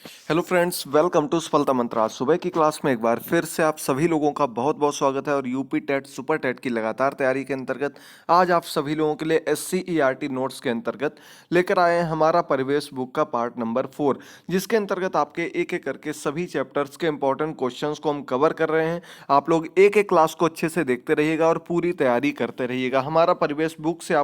Hello friends, welcome to सफलता मंत्रा। सुबह की क्लास में एक बार फिर से आप सभी लोगों का बहुत बहुत स्वागत है। और यूपी टेट सुपर टेट की लगातार तैयारी के अंतर्गत आज आप सभी लोगों के लिए SCERT नोट्स के अंतर्गत लेकर आए हैं हमारा परिवेश बुक का पार्ट नंबर 4, जिसके अंतर्गत आपके एक एक करके सभी चैप्टर्स के इंपॉर्टेंट क्वेश्चंस को हम कवर कर रहे हैं। आप लोग एक एक क्लास को अच्छे से देखते रहिएगा और पूरी तैयारी करते रहिएगा। हमारा परिवेश बुक से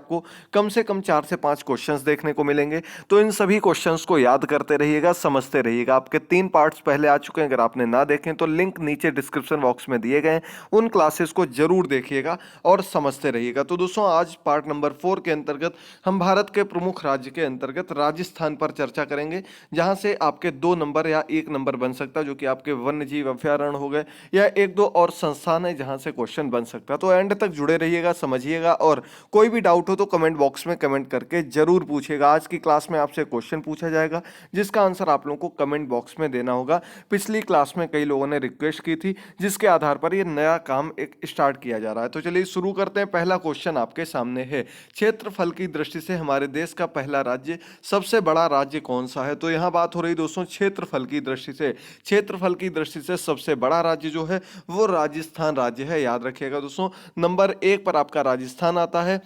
कम 4 से 5 क्वेश्चंस देखने को मिलेंगे, तो इन सभी क्वेश्चंस को याद करते रहिएगा, समझते रहिएगा। आपके 3 पार्ट्स पहले आ चुके हैं, अगर आपने ना देखें तो लिंक नीचे डिस्क्रिप्शन बॉक्स में दिए गए हैं, उन क्लासेस को जरूर देखिएगा और समझते रहिएगा। तो दोस्तों, आज पार्ट नंबर 4 के अंतर्गत हम भारत के प्रमुख राज्य के अंतर्गत राजस्थान पर चर्चा करेंगे, जहां से आपके 2 नंबर या 1 नंबर बन सकता है, जो कि आपके वन्य जीव अभ्यारण्य हो गए, या एक दो और संस्थान है जहां से क्वेश्चन बन सकता है। तो एंड तक जुड़े रहिएगा, समझिएगा, और कोई भी डाउट हो तो कमेंट बॉक्स में कमेंट करके जरूर पूछिएगा। आज की क्लास में आपसे क्वेश्चन पूछा जाएगा, जिसका आंसर आप लोगों को कमेंट बॉक्स में देना होगा। पिछली क्लास में कई लोगों ने रिक्वेस्ट की थी, जिसके आधार पर ये नया काम एक स्टार्ट किया जा रहा है। तो चलिए शुरू करते हैं। पहला क्वेश्चन आपके सामने है, क्षेत्रफल की दृष्टि से हमारे देश का पहला राज्य, सबसे बड़ा राज्य कौन सा है? तो यहाँ बात हो रही दोस्तों क्षेत्रफल की दृष्टि से। क्षेत्रफल की दृष्टि से सबसे बड़ा राज्य जो है वो राजस्थान राज्य है, याद रखिएगा दोस्तों। नंबर 1 पर आपका राजस्थान आता है,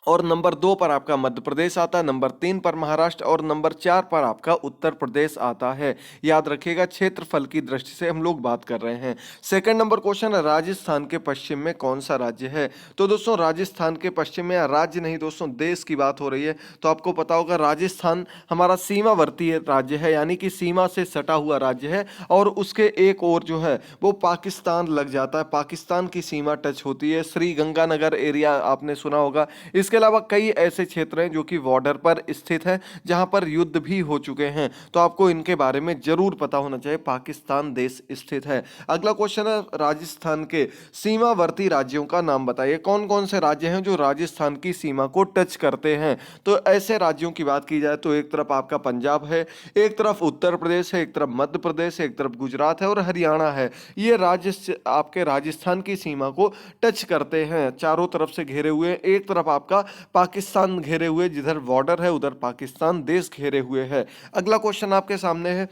और नंबर 2 पर आपका मध्य प्रदेश आता है, नंबर 3 पर महाराष्ट्र, और नंबर 4 पर आपका उत्तर प्रदेश आता है। याद रखिएगा, क्षेत्रफल की दृष्टि से हम लोग बात कर रहे हैं। सेकंड नंबर क्वेश्चन है, राजस्थान के पश्चिम में कौन सा राज्य है? तो दोस्तों, राजस्थान के पश्चिम में, राज्य नहीं दोस्तों, देश की बात हो रही है। तो आपको पता होगा राजस्थान हमारा सीमावर्ती राज्य है, यानी कि सीमा से सटा हुआ राज्य है, और उसके एक और जो है वो पाकिस्तान लग जाता है। पाकिस्तान की सीमा टच होती है। श्री गंगानगर एरिया आपने सुना होगा। इसके अलावा कई ऐसे क्षेत्र हैं जो कि बॉर्डर पर स्थित हैं, जहां पर युद्ध भी हो चुके हैं, तो आपको इनके बारे में जरूर पता होना चाहिए। पाकिस्तान देश स्थित है। अगला क्वेश्चन है, राजस्थान के सीमावर्ती राज्यों का नाम बताइए। कौन कौन से राज्य हैं जो राजस्थान की सीमा को टच करते हैं? तो ऐसे राज्यों की बात की जाए तो एक तरफ आपका पंजाब है, एक तरफ उत्तर प्रदेश है, एक तरफ मध्य प्रदेश है, एक तरफ गुजरात है, और हरियाणा है। ये राज्य आपके राजस्थान की सीमा को टच करते हैं, चारों तरफ से घेरे हुए। एक तरफ आपका पाकिस्तान घेरे हुए, जिधर बॉर्डर है उधर पाकिस्तान देश घेरे हुए है। अगला क्वेश्चन आपके सामने है,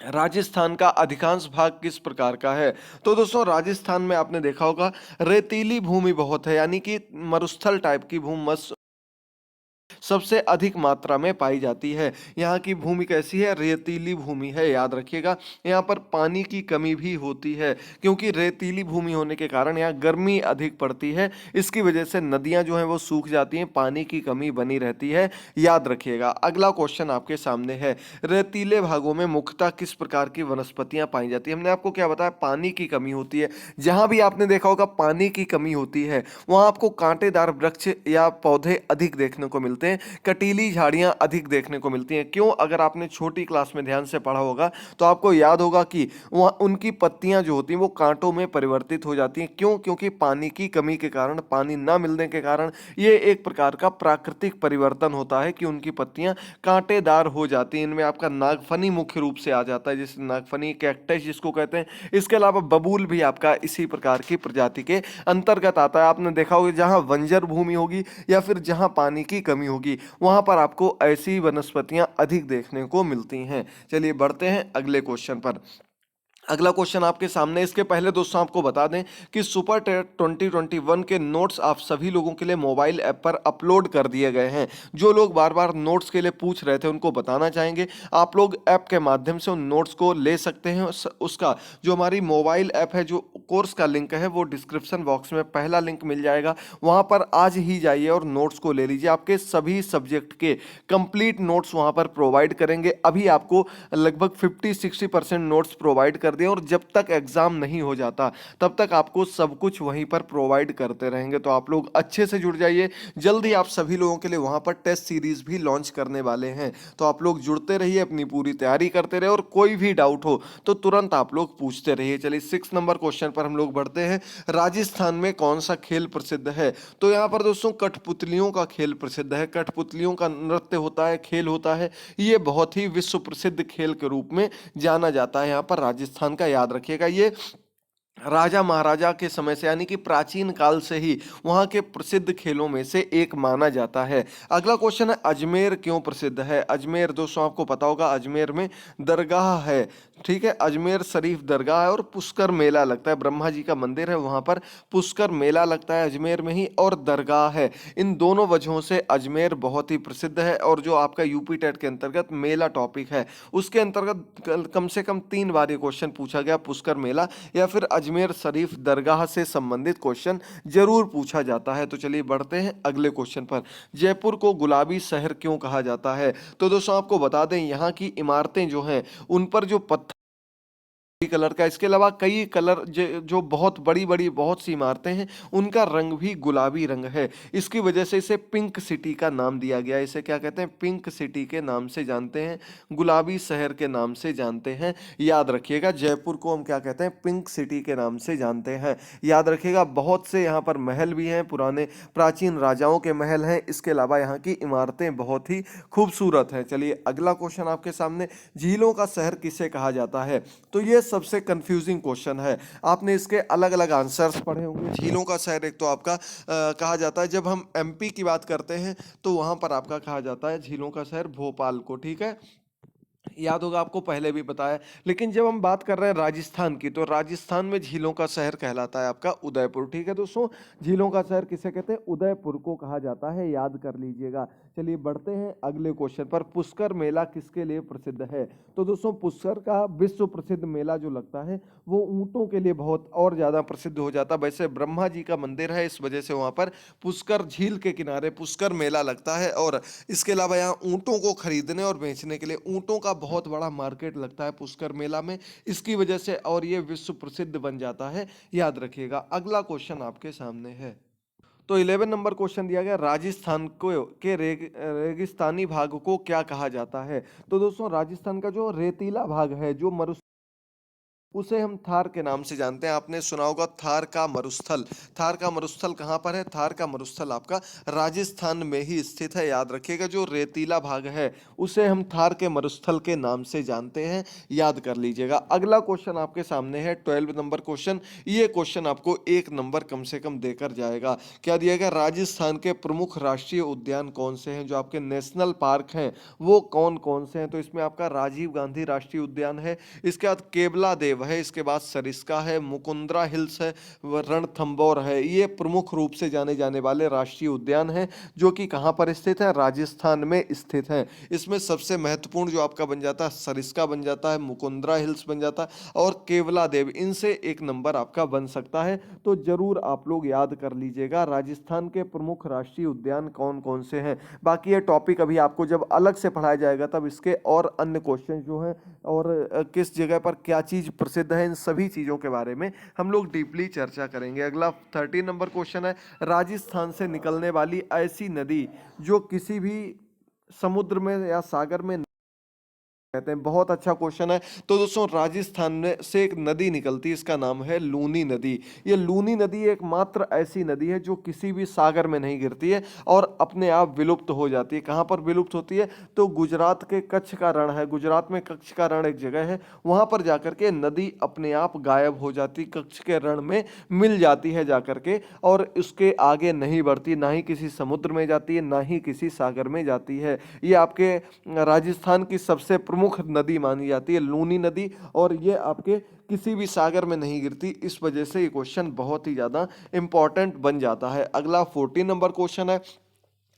राजस्थान का अधिकांश भाग किस प्रकार का है? तो दोस्तों, राजस्थान में आपने देखा होगा रेतीली भूमि बहुत है, यानी कि मरुस्थल टाइप की भूमि सबसे अधिक मात्रा में पाई जाती है। यहाँ की भूमि कैसी है? रेतीली भूमि है, याद रखिएगा। यहाँ पर पानी की कमी भी होती है, क्योंकि रेतीली भूमि होने के कारण यहाँ गर्मी अधिक पड़ती है। इसकी वजह से नदियाँ जो हैं वो सूख जाती हैं, पानी की कमी बनी रहती है, याद रखिएगा। अगला क्वेश्चन आपके सामने है, रेतीले भागों में मुख्यतः किस प्रकार की वनस्पतियां पाई जाती है? हमने आपको क्या बताया, पानी की कमी होती है। जहां भी आपने देखा होगा पानी की कमी होती है, वहां आपको कांटेदार वृक्ष या पौधे अधिक देखने को मिलते हैं, कटीली झाड़ियां अधिक देखने को मिलती हैं। क्यों? अगर आपने छोटी क्लास में ध्यान से पढ़ा होगा तो आपको याद होगा कि वहाँ उनकी पत्तियां जो होती हैं वो कांटों में परिवर्तित हो जाती हैं। क्यों? क्योंकि पानी की कमी के कारण, पानी ना मिलने के कारण ये एक प्रकार का प्राकृतिक परिवर्तन होता है कि उनकी पत्तियां कांटेदार हो जाती हैं। इनमें आपका नागफनी मुख्य रूप से आ जाता है, जैसे नागफनी, कैक्टस जिसको कहते हैं। इसके अलावा बबूल भी आपका इसी प्रकार की प्रजाति के अंतर्गत आता है। आपने देखा होगा जहां बंजर भूमि होगी या फिर जहां पानी की कमी होगी, वहां पर आपको ऐसी वनस्पतियां अधिक देखने को मिलती हैं। चलिए बढ़ते हैं अगले क्वेश्चन पर। अगला क्वेश्चन आपके सामने। इसके पहले दोस्तों आपको बता दें कि सुपर टेट 2021 के नोट्स आप सभी लोगों के लिए मोबाइल ऐप पर अपलोड कर दिए गए हैं। जो लोग बार बार नोट्स के लिए पूछ रहे थे उनको बताना चाहेंगे, आप लोग ऐप के माध्यम से उन नोट्स को ले सकते हैं। उसका जो हमारी मोबाइल ऐप है, जो कोर्स का लिंक है, वो डिस्क्रिप्शन बॉक्स में पहला लिंक मिल जाएगा। वहां पर आज ही जाइए और नोट्स को ले लीजिए। आपके सभी सब्जेक्ट के कंप्लीट नोट्स वहां पर प्रोवाइड करेंगे। अभी आपको लगभग 50-60% नोट्स प्रोवाइड कर दिए, और जब तक एग्जाम नहीं हो जाता तब तक आपको सब कुछ वहीं पर प्रोवाइड करते रहेंगे। तो आप लोग अच्छे से जुड़ जाइए। जल्दी आप सभी लोगों के लिए वहां पर टेस्ट सीरीज भी लॉन्च करने वाले हैं, तो आप लोग जुड़ते रहिए, अपनी पूरी तैयारी करते रहिए, और कोई भी डाउट हो तो तुरंत आप लोग पूछते रहिए। चलिए 6 नंबर क्वेश्चन पर हम लोग बढ़ते हैं। राजस्थान में कौन सा खेल प्रसिद्ध है? तो यहाँ पर दोस्तों कठपुतलियों का खेल प्रसिद्ध है। कठपुतलियों का नृत्य होता है, खेल होता है। ये बहुत ही विश्व प्रसिद्ध खेल के रूप में जाना जाता है यहाँ पर राजस्थान का, याद रखिएगा। ये राजा महाराजा के समय से यानी कि प्राचीन काल से ही वहाँ के प्रसिद्ध खेलों में से एक माना जाता है। अगला क्वेश्चन है, अजमेर क्यों प्रसिद्ध है? अजमेर दोस्तों आपको पता होगा, अजमेर में दरगाह है, ठीक है, अजमेर शरीफ दरगाह है और पुष्कर मेला लगता है, ब्रह्मा जी का मंदिर है वहाँ पर पुष्कर मेला लगता है अजमेर में ही, और दरगाह है। इन दोनों वजहों से अजमेर बहुत ही प्रसिद्ध है। और जो आपका यूपी टेट के अंतर्गत मेला टॉपिक है उसके अंतर्गत कम से कम 3 बार ये क्वेश्चन पूछा गया, पुष्कर मेला या फिर अजमेर शरीफ दरगाह से संबंधित क्वेश्चन जरूर पूछा जाता है। तो चलिए बढ़ते हैं अगले क्वेश्चन पर। जयपुर को गुलाबी शहर क्यों कहा जाता है? तो दोस्तों आपको बता दें, यहाँ की इमारतें जो हैं उन पर जो पत्थर कलर का, इसके अलावा कई कलर जो बहुत बड़ी बड़ी बहुत सी इमारतें हैं उनका रंग भी गुलाबी रंग है। इसकी वजह से इसे पिंक सिटी का नाम दिया गया। इसे क्या कहते हैं? पिंक सिटी के नाम से जानते हैं, गुलाबी शहर के नाम से जानते हैं। याद रखिएगा, जयपुर को हम क्या कहते हैं? पिंक सिटी के नाम से जानते हैं। याद रखिएगा, बहुत से यहाँ पर महल भी हैं, पुराने प्राचीन राजाओं के महल हैं। इसके अलावा यहाँ की इमारतें बहुत ही खूबसूरत हैं। चलिए अगला क्वेश्चन आपके सामने, झीलों का शहर किसे कहा जाता है? तो ये सबसे कंफ्यूजिंग क्वेश्चन है, आपने इसके अलग अलग आंसर्स पढ़े होंगे। झीलों का शहर एक तो आपका कहा जाता है, जब हम एमपी की बात करते हैं तो वहां पर आपका कहा जाता है झीलों का शहर भोपाल को, ठीक है, याद होगा आपको, पहले भी बताया। लेकिन जब हम बात कर रहे हैं राजस्थान की, तो राजस्थान में झीलों का शहर कहलाता है आपका उदयपुर, ठीक है दोस्तों। झीलों का शहर किसे कहते हैं? उदयपुर को कहा जाता है, याद कर लीजिएगा। चलिए बढ़ते हैं अगले क्वेश्चन पर। पुष्कर मेला किसके लिए प्रसिद्ध है? तो दोस्तों पुष्कर का विश्व प्रसिद्ध मेला जो लगता है वो ऊंटों के लिए बहुत और ज्यादा प्रसिद्ध हो जाता है। वैसे ब्रह्मा जी का मंदिर है, इस वजह से वहां पर पुष्कर झील के किनारे पुष्कर मेला लगता है। और इसके अलावा यहाँ ऊँटों को खरीदने और बेचने के लिए ऊँटों का बहुत बड़ा मार्केट लगता है पुष्कर मेला में, इसकी वजह से और ये विश्व प्रसिद्ध बन जाता है। याद रखिएगा। अगला क्वेश्चन आपके सामने है, तो 11 नंबर क्वेश्चन दिया गया, राजस्थान को के रेगिस्तानी भाग को क्या कहा जाता है? तो दोस्तों राजस्थान का जो रेतीला भाग है, जो मरु उसे हम थार के नाम से जानते हैं। आपने सुना होगा थार का मरुस्थल। थार का मरुस्थल कहाँ पर है? थार का मरुस्थल आपका राजस्थान में ही स्थित है। याद रखिएगा, जो रेतीला भाग है उसे हम थार के मरुस्थल के नाम से जानते हैं, याद कर लीजिएगा। अगला क्वेश्चन आपके सामने है 12 नंबर क्वेश्चन। ये क्वेश्चन आपको 1 नंबर कम से कम देकर जाएगा। क्या दिया गया? राजस्थान के प्रमुख राष्ट्रीय उद्यान कौन से हैं? जो आपके नेशनल पार्क हैं वो कौन कौन से हैं? तो इसमें आपका राजीव गांधी राष्ट्रीय उद्यान है, इसके बाद केवला देव है, इसके बाद सरिस्का है, मुकुंदरा हिल्स है, रणथंबोर है। ये प्रमुख रूप से जाने जाने वाले राष्ट्रीय उद्यान हैं जो कि कहाँ पर स्थित है? राजस्थान में स्थित हैं। इसमें सबसे महत्वपूर्ण जो आपका बन जाता है सरिस्का बन जाता है, मुकुंदरा हिल्स बन जाता है और केवला देव, इनसे 1 नंबर आपका बन सकता है। तो जरूर आप लोग याद कर लीजिएगा राजस्थान के प्रमुख राष्ट्रीय उद्यान कौन कौन से हैं। बाकी ये टॉपिक अभी आपको जब अलग से पढ़ाया जाएगा तब इसके और अन्य क्वेश्चन जो हैं और किस जगह पर क्या चीज़ प्रसिद्ध है, इन सभी चीज़ों के बारे में हम लोग डीपली चर्चा करेंगे। अगला 13 नंबर क्वेश्चन है, राजस्थान से निकलने वाली ऐसी नदी जो किसी भी समुद्र में या सागर में कहते हैं। बहुत अच्छा क्वेश्चन है। तो दोस्तों राजस्थान में से एक नदी निकलती है, इसका नाम है लूनी नदी। ये लूनी नदी एकमात्र ऐसी नदी है जो किसी भी सागर में नहीं गिरती है और अपने आप विलुप्त हो जाती है। कहाँ पर विलुप्त होती है? तो गुजरात के कच्छ का रण है, गुजरात में कच्छ का रण एक जगह है, वहां पर जाकर के नदी अपने आप गायब हो जाती, कच्छ के रण में मिल जाती है जाकर के, और उसके आगे नहीं बढ़ती, ना ही किसी समुद्र में जाती है ना ही किसी सागर में जाती है। ये आपके राजस्थान की सबसे प्रमुख नदी मानी जाती है लूनी नदी, और ये आपके किसी भी सागर में नहीं गिरती। इस वजह से ये क्वेश्चन बहुत ही ज़्यादा इंपॉर्टेंट बन जाता है। अगला 14 नंबर क्वेश्चन है,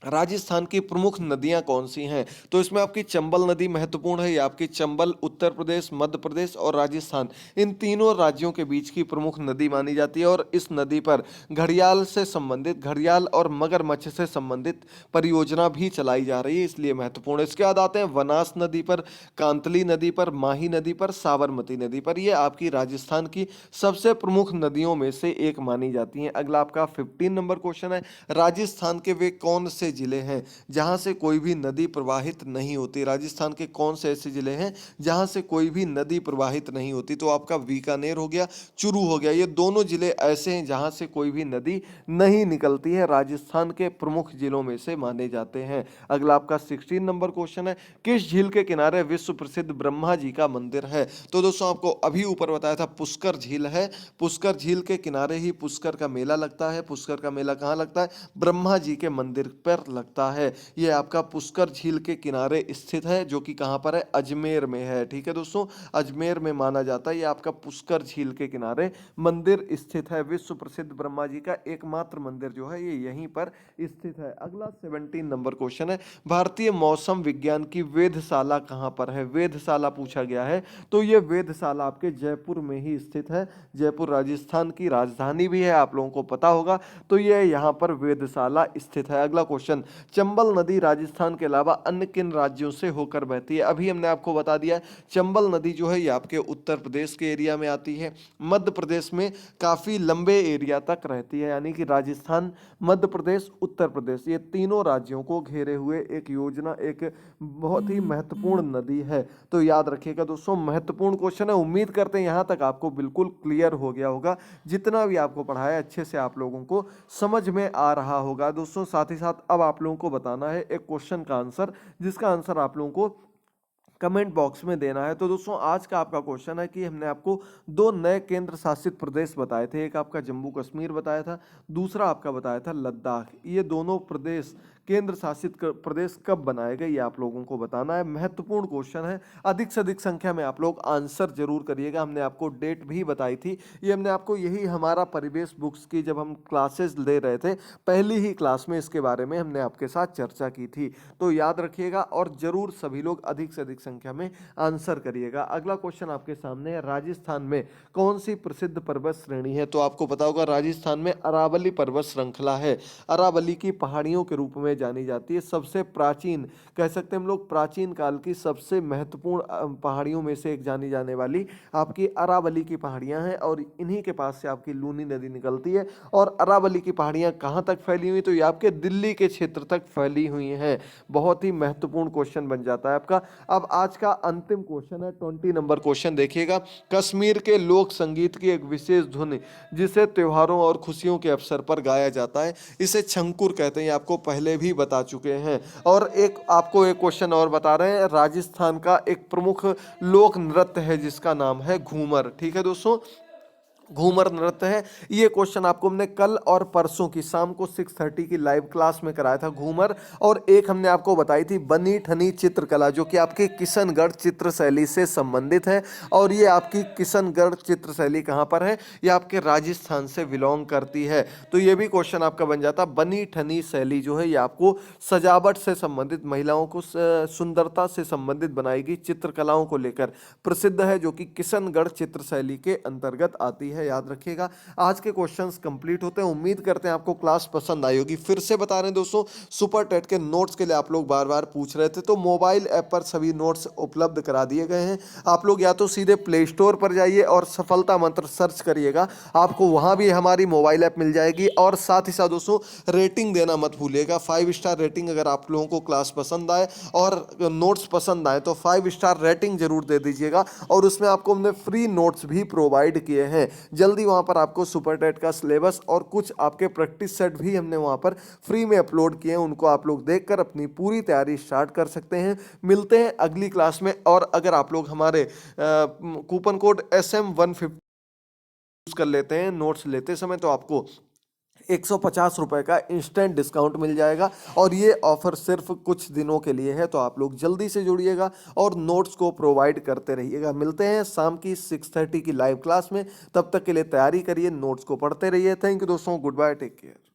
राजस्थान की प्रमुख नदियां कौन सी हैं? तो इसमें आपकी चंबल नदी महत्वपूर्ण है। ये आपकी चंबल उत्तर प्रदेश, मध्य प्रदेश और राजस्थान, इन तीनों राज्यों के बीच की प्रमुख नदी मानी जाती है और इस नदी पर घड़ियाल से संबंधित, घड़ियाल और मगरमच्छ से संबंधित परियोजना भी चलाई जा रही है, इसलिए महत्वपूर्ण है। इसके बाद आते हैं वनास नदी पर, कांतली नदी पर, माही नदी पर, साबरमती नदी पर। ये आपकी राजस्थान की सबसे प्रमुख नदियों में से एक मानी जाती हैं। अगला आपका 15 नंबर क्वेश्चन है, राजस्थान के वे कौन से जिले हैं जहां से कोई भी नदी प्रवाहित नहीं होती? राजस्थान के कौन से ऐसे जिले हैं जहां से कोई भी नदी प्रवाहित नहीं होती? तो आपका बीकानेर हो गया, चुरू हो गया, ये दोनों जिले ऐसे हैं जहां से कोई भी नदी नहीं निकलती है, राजस्थान के प्रमुख जिलों में से माने जाते हैं। अगला आपका 16 नंबर क्वेश्चन है, किस झील के किनारे विश्व प्रसिद्ध ब्रह्मा जी का मंदिर है? तो दोस्तों आपको अभी ऊपर बताया था पुष्कर झील है, पुष्कर झील के किनारे ही पुष्कर का मेला लगता है। पुष्कर का मेला कहाँ लगता है? ब्रह्मा जी के मंदिर पर लगता है। यह आपका पुष्कर झील के किनारे स्थित है, जो कि कहाँ पर है? अजमेर में है। ठीक है दोस्तों, अजमेर में माना जाता है। यह आपका पुष्कर झील के किनारे मंदिर स्थित है। विश्व प्रसिद्ध ब्रह्मा जी का एकमात्र मंदिर जो है ये यहीं पर स्थित है। अगला 17 नंबर क्वेश्चन है, भारतीय मौसम विज्ञान की वेधशाला कहाँ पर है? वेधशाला पूछा गया है, तो ये वेधशाला आपके जयपुर में ही स्थित है। जयपुर राजस्थान की राजधानी भी है, आप लोगों को पता होगा। तो ये यहाँ पर वेधशाला स्थित है। अगला क्वेश्चन, चंबल नदी राजस्थान के अलावा अन्य किन राज्यों से होकर बहती है? अभी हमने आपको बता दिया है, चंबल नदी जो है ये आपके उत्तर प्रदेश के एरिया में आती है, मध्य प्रदेश में काफी लंबे एरिया तक रहती है, यानी कि राजस्थान, मध्य प्रदेश, उत्तर प्रदेश, ये तीनों राज्यों को घेरे हुए एक योजना, एक बहुत ही महत्वपूर्ण नदी है। तो याद रखिएगा दोस्तों, महत्वपूर्ण क्वेश्चन है। उम्मीद करते हैं यहां तक आपको बिल्कुल क्लियर हो गया होगा, जितना भी आपको पढ़ाया अच्छे से आप लोगों को समझ में आ रहा होगा दोस्तों। साथ ही साथ अब आप लोगों को बताना है एक क्वेश्चन का आंसर, जिसका आंसर आप लोगों को कमेंट बॉक्स में देना है। तो दोस्तों आज का आपका क्वेश्चन है कि हमने आपको दो नए केंद्र शासित प्रदेश बताए थे, एक आपका जम्मू कश्मीर बताया था, दूसरा आपका बताया था लद्दाख। ये दोनों प्रदेश केंद्र शासित प्रदेश कब बनाए गए, ये आप लोगों को बताना है। महत्वपूर्ण क्वेश्चन है, अधिक से अधिक संख्या में आप लोग आंसर जरूर करिएगा। हमने आपको डेट भी बताई थी, ये हमने आपको यही हमारा परिवेश बुक्स की जब हम क्लासेस ले रहे थे, पहली ही क्लास में इसके बारे में हमने आपके साथ चर्चा की थी। तो याद रखिएगा और जरूर सभी लोग अधिक से अधिक संख्या में आंसर करिएगा। अगला क्वेश्चन आपके सामने है, राजस्थान में कौन सी प्रसिद्ध पर्वत श्रेणी है? तो आपको पता होगा राजस्थान में अरावली पर्वत श्रृंखला है, अरावली की पहाड़ियों के रूप में जानी जाती है। सबसे प्राचीन, कह सकते हैं हम लोग, प्राचीन काल की सबसे महत्वपूर्ण पहाड़ियों में से एक जानी जाने वाली आपकी अरावली की पहाड़ियां हैं, और इन्हीं के पास से आपकी लूनी नदी निकलती है। और अरावली की पहाड़ियां कहां तक फैली हुई? तो ये आपके दिल्ली के क्षेत्र तक फैली हुई हैं। बहुत ही महत्वपूर्ण क्वेश्चन बन जाता है आपका। अब आज का अंतिम क्वेश्चन है 20 नंबर क्वेश्चन, देखिएगा। कश्मीर के लोक संगीत की एक विशेष धुन जिसे त्योहारों और खुशियों के अवसर पर गाया जाता है, इसे छंकुर कहते हैं। आपको पहले भी बता चुके हैं। और एक आपको एक क्वेश्चन और बता रहे हैं, राजस्थान का एक प्रमुख लोक नृत्य है जिसका नाम है घूमर। ठीक है दोस्तों, घूमर नृत्य है। ये क्वेश्चन आपको हमने कल और परसों की शाम को 6:30 की लाइव क्लास में कराया था, घूमर। और एक हमने आपको बताई थी बनी ठनी चित्रकला, जो कि आपके किशनगढ़ चित्र शैली से संबंधित है। और ये आपकी किशनगढ़ चित्र शैली कहाँ पर है? ये आपके राजस्थान से बिलोंग करती है। तो ये भी क्वेश्चन आपका बन जाता, बनी ठनी शैली जो है ये आपको सजावट से संबंधित, महिलाओं को सुंदरता से संबंधित बनाई गई चित्रकलाओं को लेकर प्रसिद्ध है, जो कि किशनगढ़ चित्र शैली के अंतर्गत आती है। याद रखिएगा। आज के क्वेश्चंस कंप्लीट होते हैं। उम्मीद करते हैं आपको क्लास पसंद आई होगी। फिर से बता रहे हैं दोस्तों, सुपर टेट के नोट्स के लिए आप लोग बार बार पूछ रहे थे, तो मोबाइल ऐप पर सभी नोट्स उपलब्ध करा दिए गए हैं। आप लोग या तो सीधे प्ले स्टोर पर जाइए और सफलता मंत्र सर्च करिएगा, आपको वहां भी हमारी मोबाइल ऐप मिल जाएगी। और साथ ही साथ दोस्तों रेटिंग देना मत भूलिएगा, 5 स्टार रेटिंग। अगर आप लोगों को क्लास पसंद आए और नोट्स पसंद आए तो 5 स्टार रेटिंग जरूर दे दीजिएगा। और उसमें आपको हमने फ्री नोट्स भी प्रोवाइड किए हैं। जल्दी वहां पर आपको सुपर टेट का सिलेबस और कुछ आपके प्रैक्टिस सेट भी हमने वहां पर फ्री में अपलोड किए हैं, उनको आप लोग देखकर अपनी पूरी तैयारी स्टार्ट कर सकते हैं। मिलते हैं अगली क्लास में। और अगर आप लोग हमारे कूपन कोड SM150 यूज कर लेते हैं नोट्स लेते समय, तो आपको 150 रुपए का इंस्टेंट डिस्काउंट मिल जाएगा। और ये ऑफर सिर्फ कुछ दिनों के लिए है, तो आप लोग जल्दी से जुड़िएगा और नोट्स को प्रोवाइड करते रहिएगा। मिलते हैं शाम की 6:30 की लाइव क्लास में, तब तक के लिए तैयारी करिए, नोट्स को पढ़ते रहिए। थैंक यू दोस्तों, गुड बाय, टेक केयर।